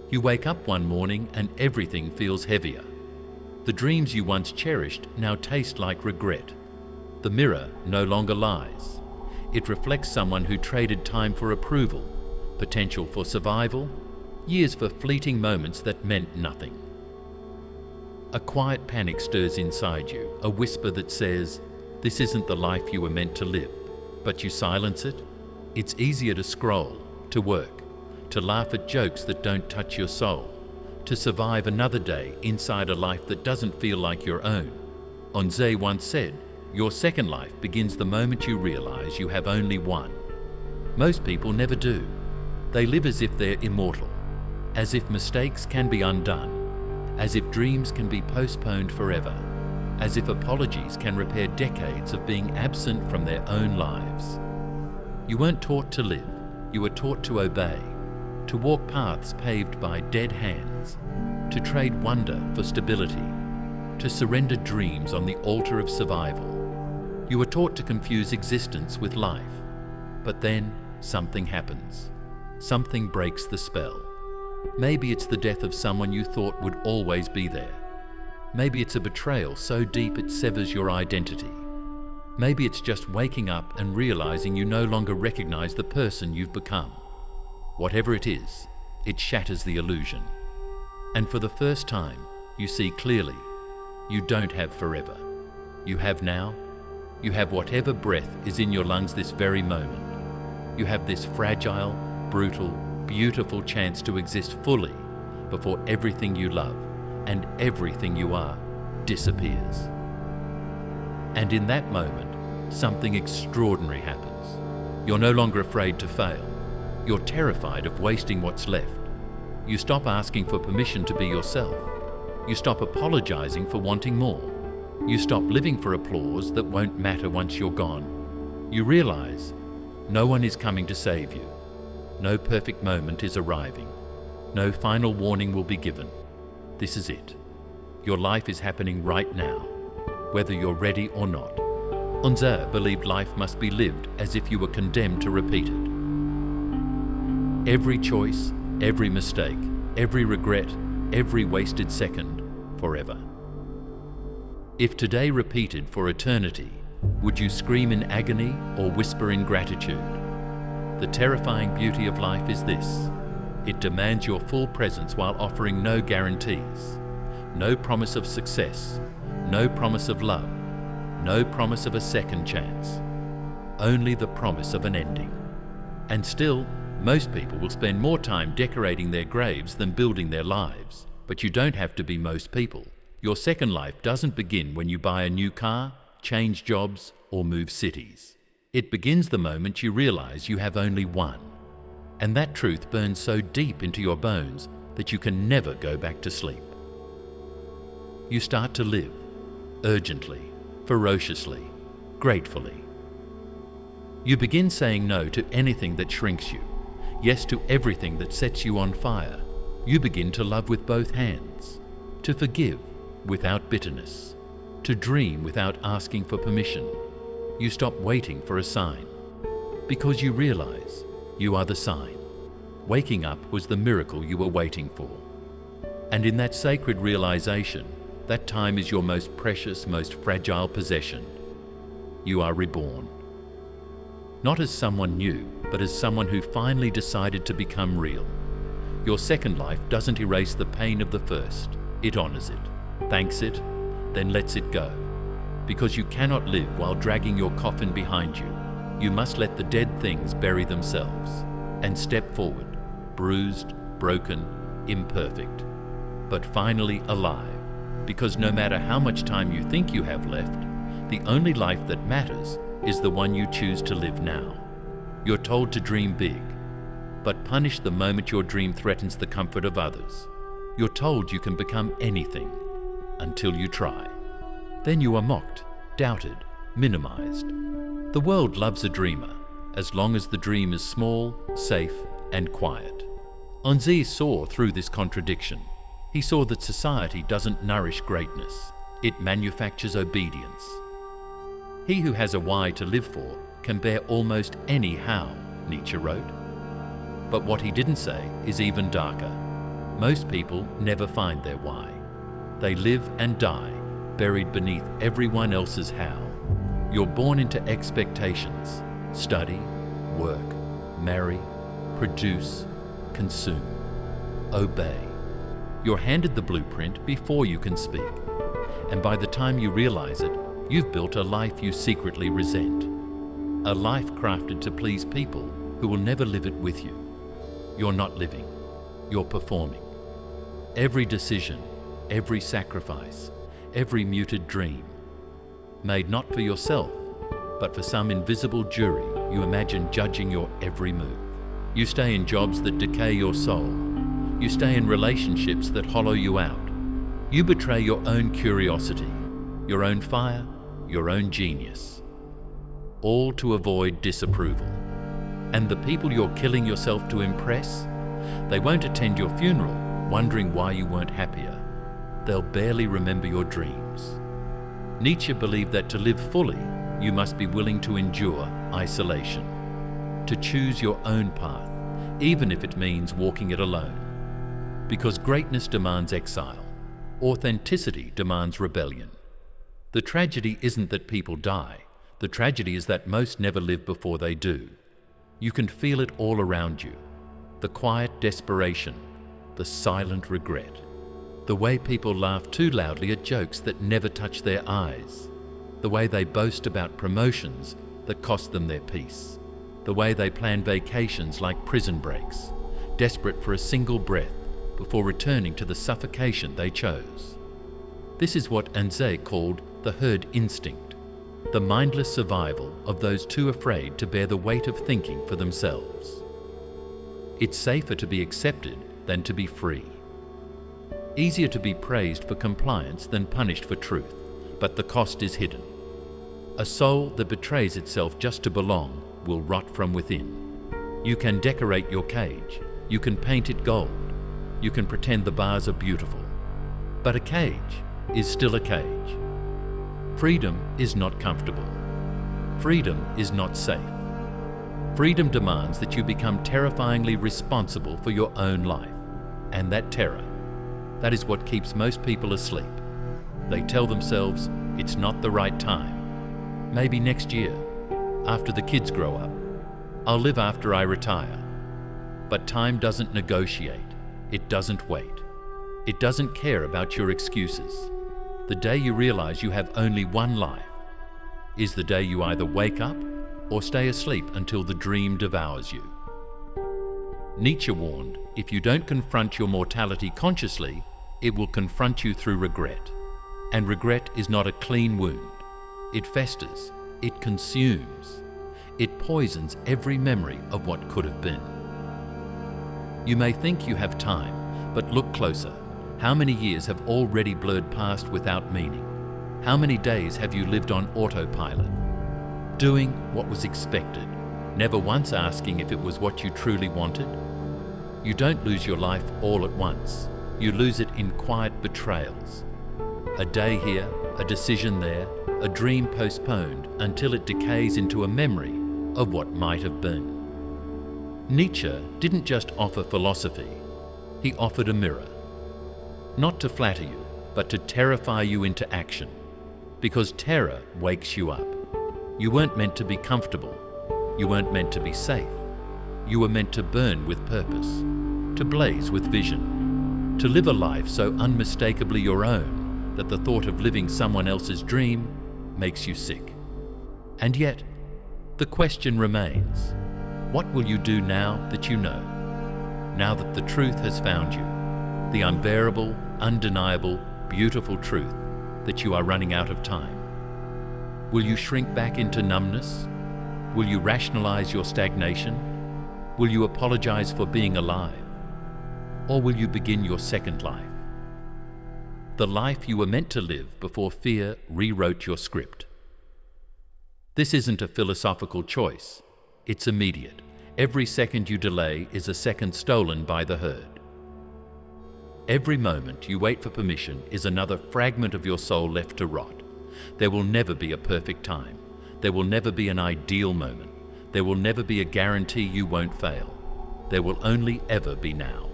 You wake up one morning and everything feels heavier. The dreams you once cherished now taste like regret. The mirror no longer lies. It reflects someone who traded time for approval, potential for survival, years for fleeting moments that meant nothing. A quiet panic stirs inside you, a whisper that says, "This isn't the life you were meant to live." But you silence it. It's easier to scroll, to work, to laugh at jokes that don't touch your soul, to survive another day inside a life that doesn't feel like your own. Nietzsche once said, "Your second life begins the moment you realize you have only one." Most people never do. They live as if they're immortal, as if mistakes can be undone, as if dreams can be postponed forever, as if apologies can repair decades of being absent from their own lives. You weren't taught to live, you were taught to obey, to walk paths paved by dead hands, to trade wonder for stability, to surrender dreams on the altar of survival. You were taught to confuse existence with life, but then something happens. Something breaks the spell. Maybe it's the death of someone you thought would always be there. Maybe it's a betrayal so deep it severs your identity. Maybe it's just waking up and realizing you no longer recognize the person you've become. Whatever it is, it shatters the illusion. And for the first time, you see clearly, you don't have forever. You have now. You have whatever breath is in your lungs this very moment. You have this fragile, brutal, beautiful chance to exist fully before everything you love and everything you are disappears. And in that moment, something extraordinary happens. You're no longer afraid to fail. You're terrified of wasting what's left. You stop asking for permission to be yourself. You stop apologizing for wanting more. You stop living for applause that won't matter once you're gone. You realize no one is coming to save you. No perfect moment is arriving. No final warning will be given. This is it. Your life is happening right now, whether you're ready or not. Nietzsche believed life must be lived as if you were condemned to repeat it. Every choice, every mistake, every regret, every wasted second, forever. If today repeated for eternity, would you scream in agony or whisper in gratitude? The terrifying beauty of life is this. It demands your full presence while offering no guarantees. No promise of success, no promise of love, no promise of a second chance. Only the promise of an ending. And still, most people will spend more time decorating their graves than building their lives. But you don't have to be most people. Your second life doesn't begin when you buy a new car, change jobs, or move cities. It begins the moment you realize you have only one. And that truth burns so deep into your bones that you can never go back to sleep. You start to live, urgently, ferociously, gratefully. You begin saying no to anything that shrinks you, yes to everything that sets you on fire. You begin to love with both hands, to forgive without bitterness, to dream without asking for permission. You stop waiting for a sign, because you realize you are the sign. Waking up was the miracle you were waiting for. And in that sacred realization, that time is your most precious, most fragile possession. You are reborn. Not as someone new, but as someone who finally decided to become real. Your second life doesn't erase the pain of the first. It honors it, thanks it, then lets it go. Because you cannot live while dragging your coffin behind you. You must let the dead things bury themselves and step forward, bruised, broken, imperfect, but finally alive. Because no matter how much time you think you have left, the only life that matters is the one you choose to live now. You're told to dream big, but punish the moment your dream threatens the comfort of others. You're told you can become anything until you try. Then you are mocked, doubted, minimized. The world loves a dreamer, as long as the dream is small, safe, and quiet. Nietzsche saw through this contradiction. He saw that society doesn't nourish greatness. It manufactures obedience. He who has a why to live for can bear almost any how, Nietzsche wrote. But what he didn't say is even darker. Most people never find their why. They live and die, buried beneath everyone else's how. You're born into expectations. Study, work, marry, produce, consume, obey. You're handed the blueprint before you can speak. And by the time you realize it, you've built a life you secretly resent. A life crafted to please people who will never live it with you. You're not living, you're performing. Every decision, every sacrifice, every muted dream, made not for yourself, but for some invisible jury you imagine judging your every move. You stay in jobs that decay your soul. You stay in relationships that hollow you out. You betray your own curiosity, your own fire, your own genius, all to avoid disapproval. And the people you're killing yourself to impress, they won't attend your funeral wondering why you weren't happier. They'll barely remember your dreams. Nietzsche believed that to live fully, you must be willing to endure isolation, to choose your own path, even if it means walking it alone. Because greatness demands exile. Authenticity demands rebellion. The tragedy isn't that people die. The tragedy is that most never live before they do. You can feel it all around you. The quiet desperation, the silent regret. The way people laugh too loudly at jokes that never touch their eyes. The way they boast about promotions that cost them their peace. The way they plan vacations like prison breaks, desperate for a single breath before returning to the suffocation they chose. This is what Nietzsche called the herd instinct, the mindless survival of those too afraid to bear the weight of thinking for themselves. It's safer to be accepted than to be free. Easier to be praised for compliance than punished for truth, but the cost is hidden. A soul that betrays itself just to belong will rot from within. You can decorate your cage, you can paint it gold, you can pretend the bars are beautiful, but a cage is still a cage. Freedom is not comfortable. Freedom is not safe. Freedom demands that you become terrifyingly responsible for your own life. And that terror, that is what keeps most people asleep. They tell themselves it's not the right time. Maybe next year, after the kids grow up. I'll live after I retire. But time doesn't negotiate. It doesn't wait. It doesn't care about your excuses. The day you realize you have only one life is the day you either wake up or stay asleep until the dream devours you. Nietzsche warned, if you don't confront your mortality consciously, it will confront you through regret. And regret is not a clean wound. It festers, it consumes, it poisons every memory of what could have been. You may think you have time, but look closer. How many years have already blurred past without meaning? How many days have you lived on autopilot? Doing what was expected, never once asking if it was what you truly wanted? You don't lose your life all at once. You lose it in quiet betrayals. A day here, a decision there, a dream postponed until it decays into a memory of what might have been. Nietzsche didn't just offer philosophy, he offered a mirror. Not to flatter you, but to terrify you into action. Because terror wakes you up. You weren't meant to be comfortable. You weren't meant to be safe. You were meant to burn with purpose, to blaze with vision, to live a life so unmistakably your own that the thought of living someone else's dream makes you sick. And yet, the question remains, what will you do now that you know? Now that the truth has found you, the unbearable, undeniable, beautiful truth that you are running out of time. Will you shrink back into numbness? Will you rationalize your stagnation? Will you apologize for being alive? Or will you begin your second life? The life you were meant to live before fear rewrote your script. This isn't a philosophical choice. It's immediate. Every second you delay is a second stolen by the herd. Every moment you wait for permission is another fragment of your soul left to rot. There will never be a perfect time. There will never be an ideal moment. There will never be a guarantee you won't fail. There will only ever be now.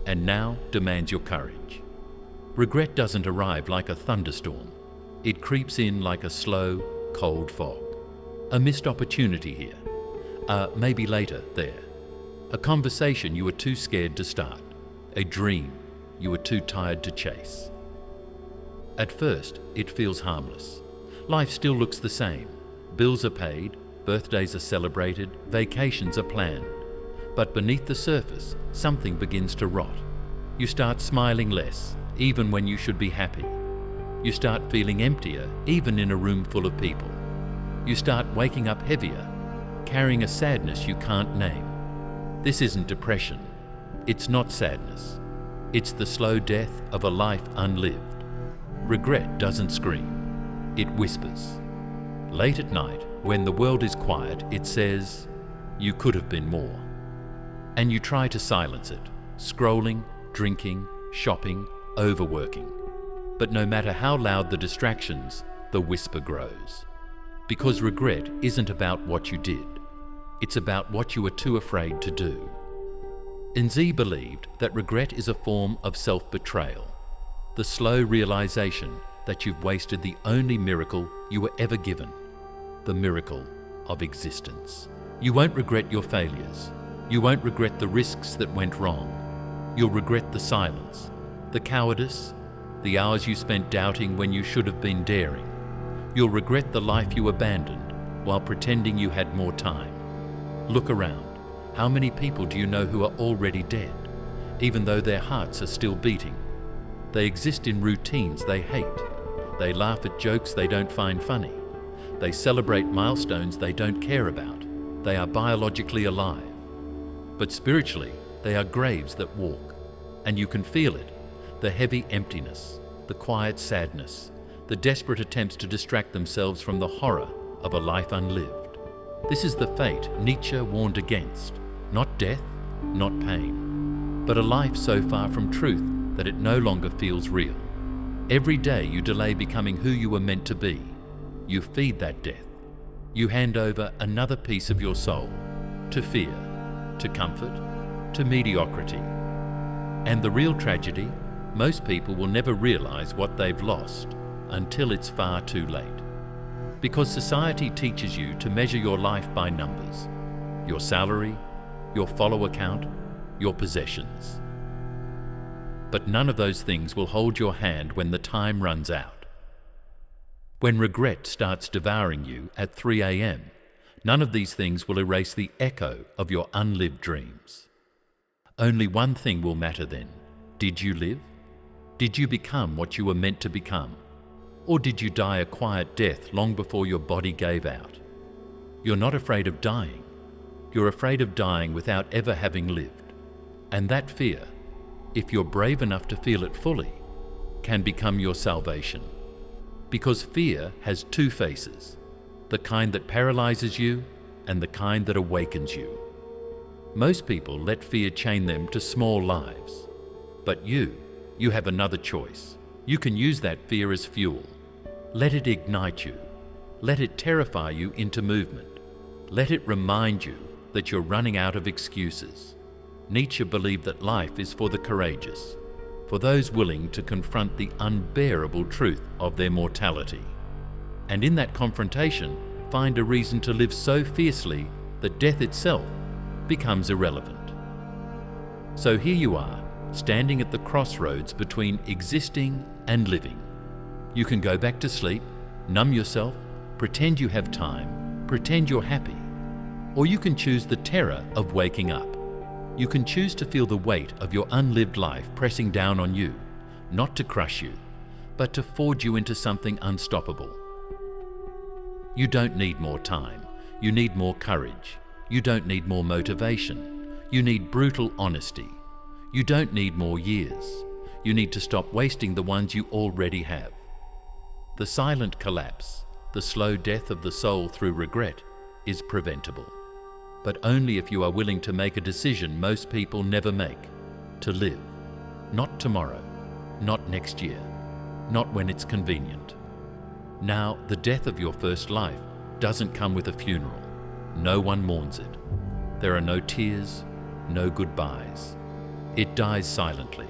and now demands your courage. Regret doesn't arrive like a thunderstorm. It creeps in like a slow, cold fog. A missed opportunity here. Maybe later there. A conversation you were too scared to start. A dream you were too tired to chase. At first, it feels harmless. Life still looks the same. Bills are paid, birthdays are celebrated, vacations are planned. But beneath the surface, something begins to rot. You start smiling less, even when you should be happy. You start feeling emptier, even in a room full of people. You start waking up heavier, carrying a sadness you can't name. This isn't depression. It's not sadness. It's the slow death of a life unlived. Regret doesn't scream. It whispers. Late at night, when the world is quiet, it says, "You could have been more." And you try to silence it, scrolling, drinking, shopping, overworking. But no matter how loud the distractions, the whisper grows. Because regret isn't about what you did. It's about what you were too afraid to do. Nietzsche believed that regret is a form of self-betrayal, the slow realization that you've wasted the only miracle you were ever given, the miracle of existence. You won't regret your failures. You won't regret the risks that went wrong. You'll regret the silence, the cowardice, the hours you spent doubting when you should have been daring. You'll regret the life you abandoned while pretending you had more time. Look around. How many people do you know who are already dead, even though their hearts are still beating? They exist in routines they hate. They laugh at jokes they don't find funny. They celebrate milestones they don't care about. They are biologically alive. But spiritually, they are graves that walk. And you can feel it, the heavy emptiness, the quiet sadness, the desperate attempts to distract themselves from the horror of a life unlived. This is the fate Nietzsche warned against. Not death, not pain, but a life so far from truth that it no longer feels real. Every day you delay becoming who you were meant to be. You feed that death. You hand over another piece of your soul to fear, to comfort, to mediocrity. And the real tragedy, most people will never realize what they've lost until it's far too late. Because society teaches you to measure your life by numbers, your salary, your follower count, your possessions. But none of those things will hold your hand when the time runs out. When regret starts devouring you at 3 a.m., none of these things will erase the echo of your unlived dreams. Only one thing will matter then. Did you live? Did you become what you were meant to become? Or did you die a quiet death long before your body gave out? You're not afraid of dying. You're afraid of dying without ever having lived. And that fear, if you're brave enough to feel it fully, can become your salvation. Because fear has two faces, the kind that paralyzes you and the kind that awakens you. Most people let fear chain them to small lives. But you have another choice. You can use that fear as fuel. Let it ignite you. Let it terrify you into movement. Let it remind you that you're running out of excuses. Nietzsche believed that life is for the courageous, for those willing to confront the unbearable truth of their mortality. And in that confrontation, find a reason to live so fiercely that death itself becomes irrelevant. So here you are, standing at the crossroads between existing and living. You can go back to sleep, numb yourself, pretend you have time, pretend you're happy. Or you can choose the terror of waking up. You can choose to feel the weight of your unlived life pressing down on you, not to crush you, but to forge you into something unstoppable. You don't need more time. You need more courage. You don't need more motivation. You need brutal honesty. You don't need more years. You need to stop wasting the ones you already have. The silent collapse, the slow death of the soul through regret, is preventable. But only if you are willing to make a decision most people never make, to live. Not tomorrow, not next year, not when it's convenient. Now, the death of your first life doesn't come with a funeral. No one mourns it. There are no tears, no goodbyes. It dies silently,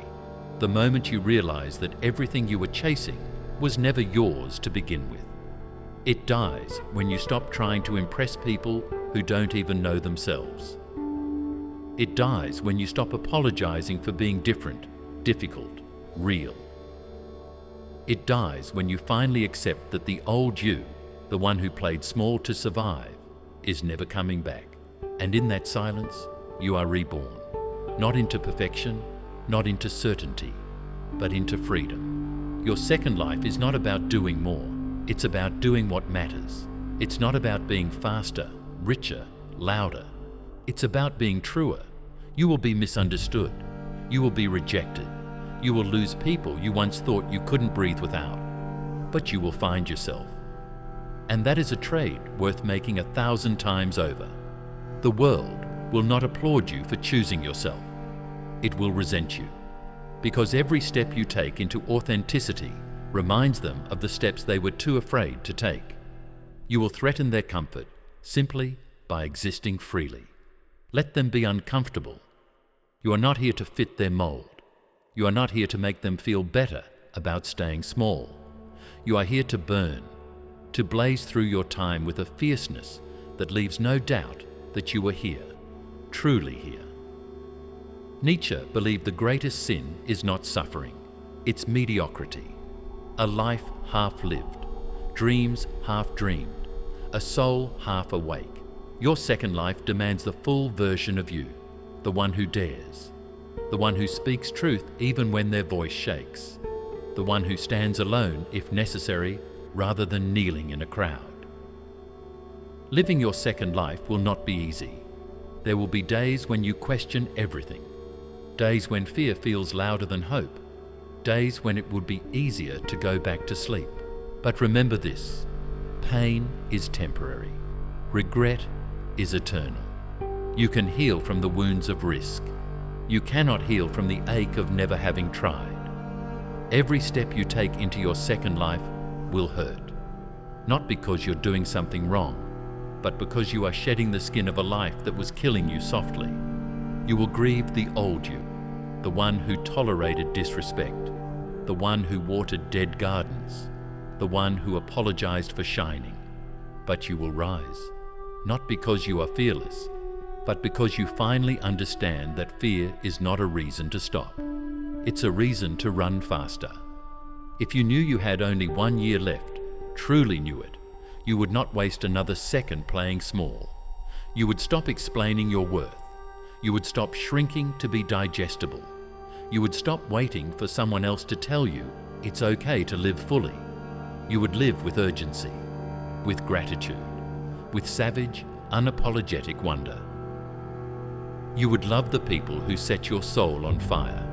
the moment you realize that everything you were chasing was never yours to begin with. It dies when you stop trying to impress people who don't even know themselves. It dies when you stop apologizing for being different, difficult, real. It dies when you finally accept that the old you, the one who played small to survive, is never coming back. And in that silence, you are reborn, not into perfection, not into certainty, but into freedom. Your second life is not about doing more. It's about doing what matters. It's not about being faster, richer, louder. It's about being truer. You will be misunderstood. You will be rejected. You will lose people you once thought you couldn't breathe without. But you will find yourself. And that is a trade worth making 1,000 times over. The world will not applaud you for choosing yourself. It will resent you. Because every step you take into authenticity reminds them of the steps they were too afraid to take. You will threaten their comfort simply by existing freely. Let them be uncomfortable. You are not here to fit their mold. You are not here to make them feel better about staying small. You are here to burn, to blaze through your time with a fierceness that leaves no doubt that you are here, truly here. Nietzsche believed the greatest sin is not suffering, it's mediocrity. A life half lived, dreams half dreamed, a soul half awake. Your second life demands the full version of you, the one who dares, the one who speaks truth even when their voice shakes, the one who stands alone if necessary rather than kneeling in a crowd. Living your second life will not be easy. There will be days when you question everything, days when fear feels louder than hope, days when it would be easier to go back to sleep. But remember this, pain is temporary, regret is eternal. You can heal from the wounds of risk. You cannot heal from the ache of never having tried. Every step you take into your second life will hurt, not because you're doing something wrong, but because you are shedding the skin of a life that was killing you softly. You will grieve the old you, the one who tolerated disrespect, the one who watered dead gardens, the one who apologized for shining. But you will rise, not because you are fearless, but because you finally understand that fear is not a reason to stop. It's a reason to run faster. If you knew you had only 1 year left, truly knew it, you would not waste another second playing small. You would stop explaining your worth. You would stop shrinking to be digestible. You would stop waiting for someone else to tell you it's okay to live fully. You would live with urgency, with gratitude, with savage, unapologetic wonder. You would love the people who set your soul on fire.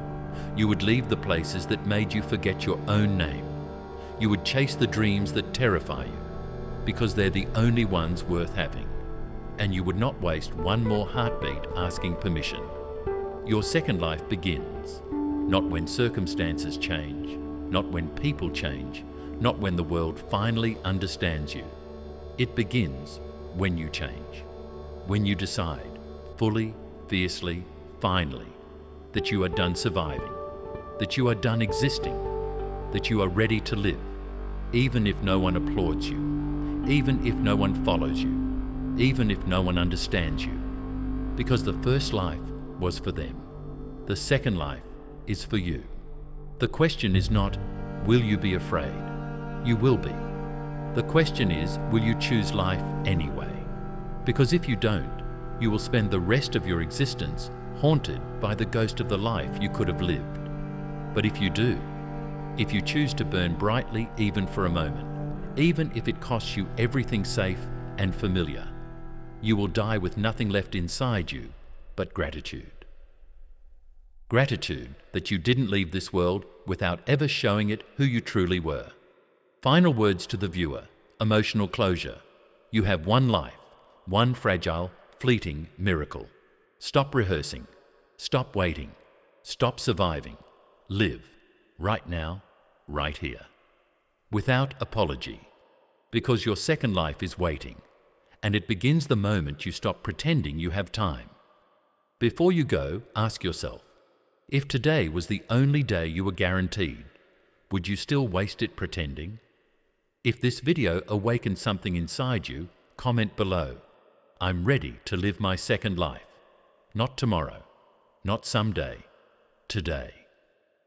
You would leave the places that made you forget your own name. You would chase the dreams that terrify you, because they're the only ones worth having. And you would not waste one more heartbeat asking permission. Your second life begins, not when circumstances change, not when people change, not when the world finally understands you. It begins when you change, when you decide, fully, fiercely, finally, that you are done surviving, that you are done existing, that you are ready to live, even if no one applauds you, even if no one follows you, even if no one understands you. Because the first life was for them. The second life is for you. The question is not, will you be afraid? You will be. The question is, will you choose life anyway? Because if you don't, you will spend the rest of your existence haunted by the ghost of the life you could have lived. But if you do, if you choose to burn brightly even for a moment, even if it costs you everything safe and familiar, you will die with nothing left inside you but gratitude. Gratitude that you didn't leave this world without ever showing it who you truly were. Final words to the viewer, emotional closure. You have one life, one fragile, fleeting miracle. Stop rehearsing. Stop waiting. Stop surviving. Live, right now, right here. Without apology. Because your second life is waiting, and it begins the moment you stop pretending you have time. Before you go, ask yourself, If today was the only day you were guaranteed, would you still waste it pretending? If this video awakened something inside you, comment below. I'm ready to live my second life. Not tomorrow, not someday, today.